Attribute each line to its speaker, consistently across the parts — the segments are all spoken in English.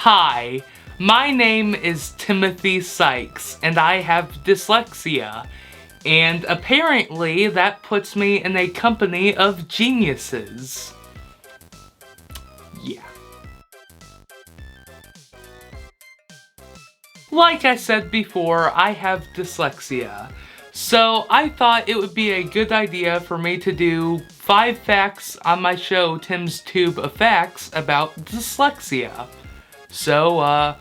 Speaker 1: Hi, my name is Timothy Sykes, and I have dyslexia. And apparently that puts me in a company of geniuses. Yeah. Like I said before, I have dyslexia. So I thought it would be a good idea for me to do 5 facts on my show, Tim's Tube of Facts, about dyslexia. So,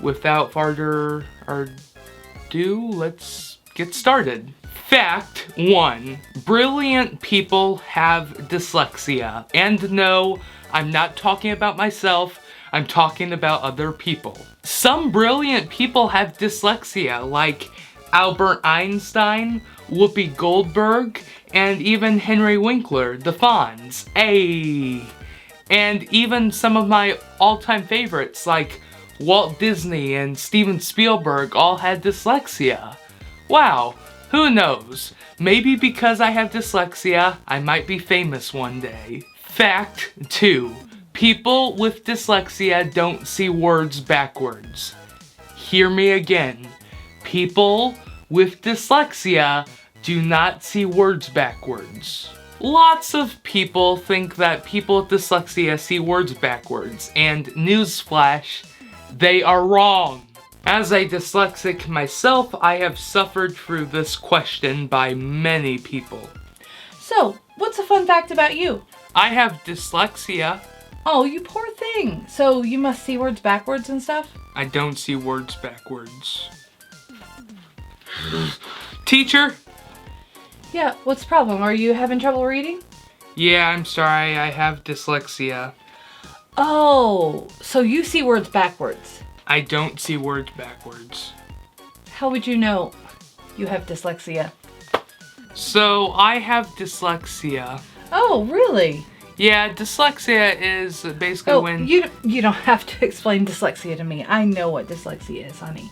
Speaker 1: without further ado, let's get started. Fact 1. Brilliant people have dyslexia. And no, I'm not talking about myself, I'm talking about other people. Some brilliant people have dyslexia, like Albert Einstein, Whoopi Goldberg, and even Henry Winkler, the Fonz. Ayy. And even some of my all-time favorites, like Walt Disney and Steven Spielberg, all had dyslexia. Wow, who knows? Maybe because I have dyslexia, I might be famous one day. Fact 2. People with dyslexia don't see words backwards. Hear me again. People with dyslexia do not see words backwards. Lots of people think that people with dyslexia see words backwards, and newsflash, they are wrong. As a dyslexic myself, I have suffered through this question by many people.
Speaker 2: So, what's a fun fact about you?
Speaker 1: I have dyslexia.
Speaker 2: Oh, you poor thing. So you must see words backwards and stuff?
Speaker 1: I don't see words backwards. Teacher?
Speaker 2: Yeah, what's the problem? Are you having trouble reading?
Speaker 1: Yeah, I'm sorry, I have dyslexia.
Speaker 2: Oh, so you see words backwards.
Speaker 1: I don't see words backwards.
Speaker 2: How would you know you have dyslexia?
Speaker 1: So, I have dyslexia.
Speaker 2: Oh, really?
Speaker 1: Yeah, dyslexia is basically when...
Speaker 2: You don't have to explain dyslexia to me. I know what dyslexia is, honey.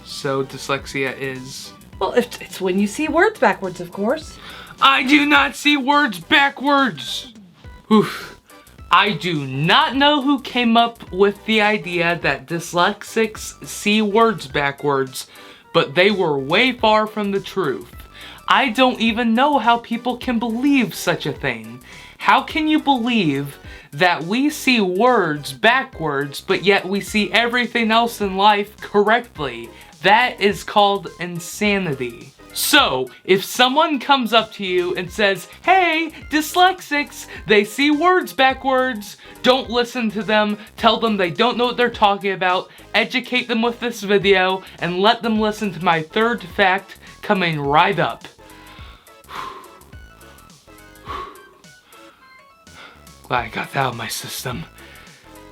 Speaker 1: So, dyslexia is...
Speaker 2: Well, it's when you see words backwards, of course.
Speaker 1: I do not see words backwards! Oof. I do not know who came up with the idea that dyslexics see words backwards, but they were way far from the truth. I don't even know how people can believe such a thing. How can you believe that we see words backwards, but yet we see everything else in life correctly? That is called insanity. So, if someone comes up to you and says, "Hey, dyslexics, they see words backwards," don't listen to them, tell them they don't know what they're talking about, educate them with this video, and let them listen to my 3rd fact coming right up. Glad I got that out of my system.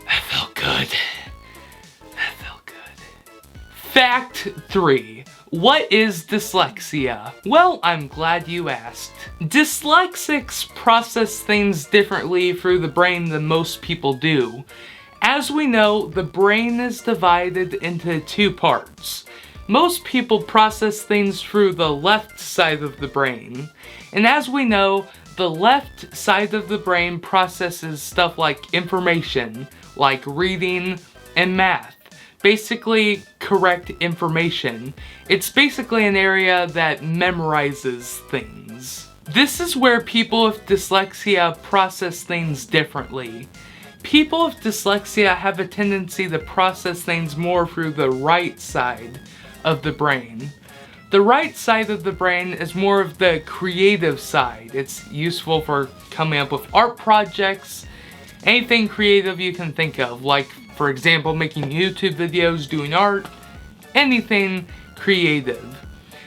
Speaker 1: That felt good. That felt good. Fact 3. What is dyslexia? Well, I'm glad you asked. Dyslexics process things differently through the brain than most people do. As we know, the brain is divided into 2 parts. Most people process things through the left side of the brain. And as we know, the left side of the brain processes stuff like information, like reading and math. Basically, correct information. It's basically an area that memorizes things. This is where people with dyslexia process things differently. People with dyslexia have a tendency to process things more through the right side of the brain. The right side of the brain is more of the creative side. It's useful for coming up with art projects, anything creative you can think of, like, for example, making YouTube videos, doing art, anything creative.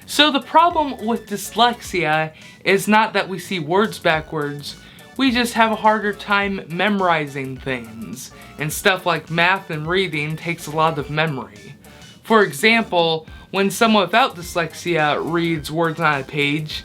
Speaker 1: So the problem with dyslexia is not that we see words backwards, we just have a harder time memorizing things, and stuff like math and reading takes a lot of memory. For example, when someone without dyslexia reads words on a page,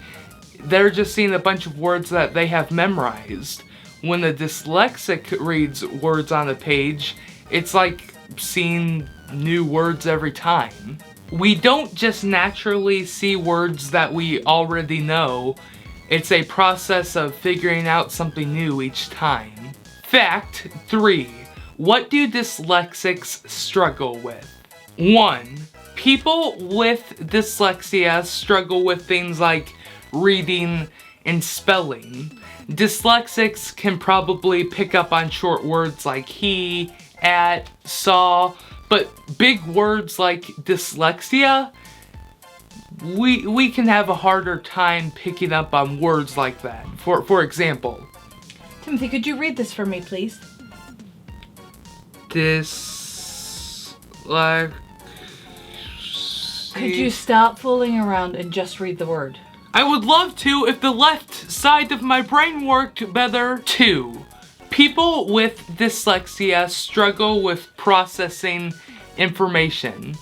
Speaker 1: they're just seeing a bunch of words that they have memorized. When a dyslexic reads words on a page, it's like seeing new words every time. We don't just naturally see words that we already know. It's a process of figuring out something new each time. Fact 3. What do dyslexics struggle with? 1. People with dyslexia struggle with things like reading and spelling. Dyslexics can probably pick up on short words like he, at, saw, but big words like dyslexia, we can have a harder time picking up on words like that. For example,
Speaker 2: Timothy, could you read this for me, please?
Speaker 1: Dyslexia.
Speaker 2: Could you stop fooling around and just read the word?
Speaker 1: I would love to if the left side of my brain worked better. 2. People with dyslexia struggle with processing information.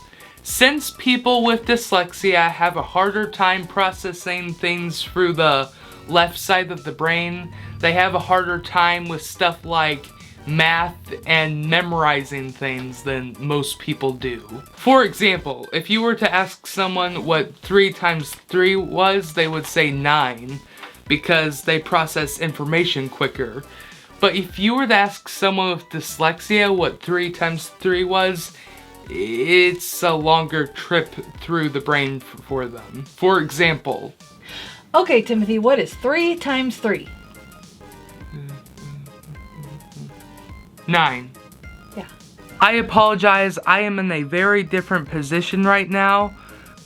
Speaker 1: Since people with dyslexia have a harder time processing things through the left side of the brain, they have a harder time with stuff like math and memorizing things than most people do. For example, if you were to ask someone what 3 times 3 was, they would say 9 because they process information quicker. But if you were to ask someone with dyslexia what 3 times 3 was, it's a longer trip through the brain for them. For example,
Speaker 2: Okay, Timothy, what is 3 times 3?
Speaker 1: 9.
Speaker 2: Yeah.
Speaker 1: I apologize, I am in a very different position right now,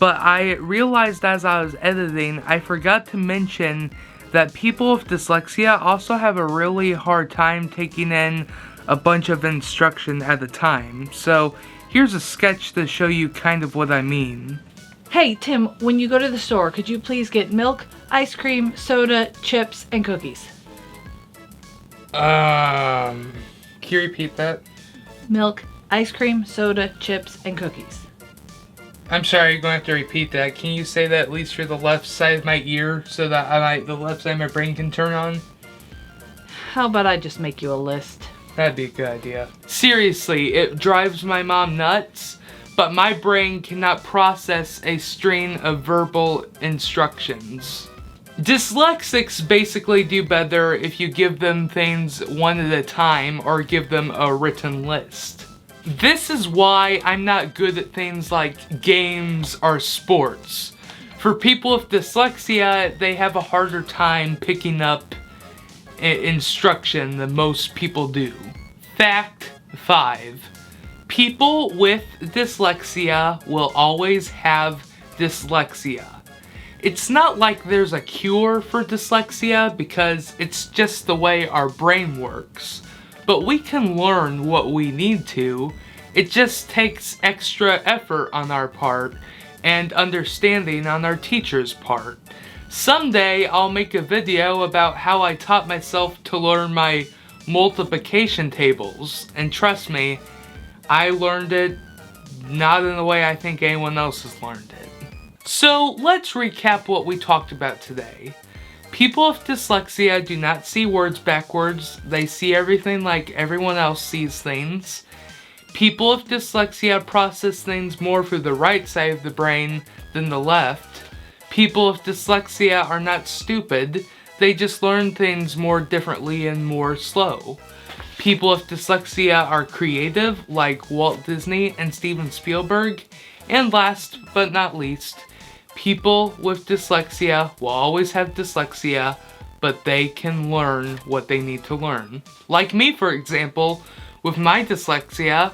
Speaker 1: but I realized as I was editing, I forgot to mention that people with dyslexia also have a really hard time taking in a bunch of instruction at a time. So here's a sketch to show you kind of what I mean.
Speaker 2: Hey, Tim, when you go to the store, could you please get milk, ice cream, soda, chips, and cookies?
Speaker 1: Can you repeat that?
Speaker 2: Milk, ice cream, soda, chips, and cookies.
Speaker 1: I'm sorry, you're going to have to repeat that. Can you say that at least for the left side of my ear so that the left side of my brain can turn on?
Speaker 2: How about I just make you a list?
Speaker 1: That'd be a good idea. Seriously, it drives my mom nuts, but my brain cannot process a string of verbal instructions. Dyslexics basically do better if you give them things one at a time or give them a written list. This is why I'm not good at things like games or sports. For people with dyslexia, they have a harder time picking up instruction than most people do. Fact 5. People with dyslexia will always have dyslexia. It's not like there's a cure for dyslexia because it's just the way our brain works. But we can learn what we need to. It just takes extra effort on our part and understanding on our teacher's part. Someday I'll make a video about how I taught myself to learn my multiplication tables. And trust me, I learned it not in the way I think anyone else has learned it. So let's recap what we talked about today. People with dyslexia do not see words backwards. They see everything like everyone else sees things. People with dyslexia process things more through the right side of the brain than the left. People with dyslexia are not stupid. They just learn things more differently and more slow. People with dyslexia are creative, like Walt Disney and Steven Spielberg. And last but not least, people with dyslexia will always have dyslexia, but they can learn what they need to learn. Like me, for example, with my dyslexia,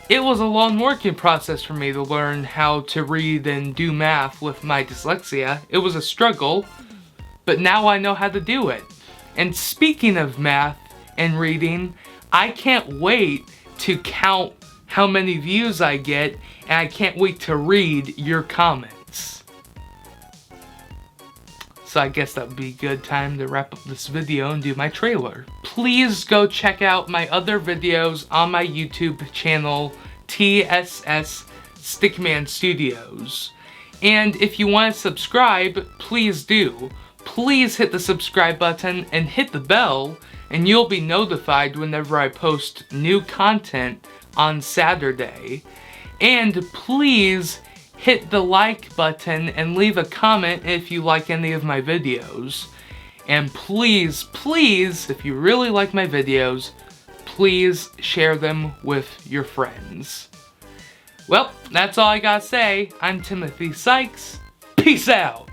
Speaker 1: it was a long working process for me to learn how to read and do math with my dyslexia. It was a struggle, but now I know how to do it. And speaking of math and reading, I can't wait to count how many views I get, and I can't wait to read your comments. So I guess that would be a good time to wrap up this video and do my trailer. Please go check out my other videos on my YouTube channel, TSS Stickman Studios. And if you want to subscribe, please do. Please hit the subscribe button and hit the bell, and you'll be notified whenever I post new content on Saturday. And please hit the like button and leave a comment if you like any of my videos. And please, please, if you really like my videos, please share them with your friends. Well, that's all I gotta say. I'm Timothy Sykes. Peace out.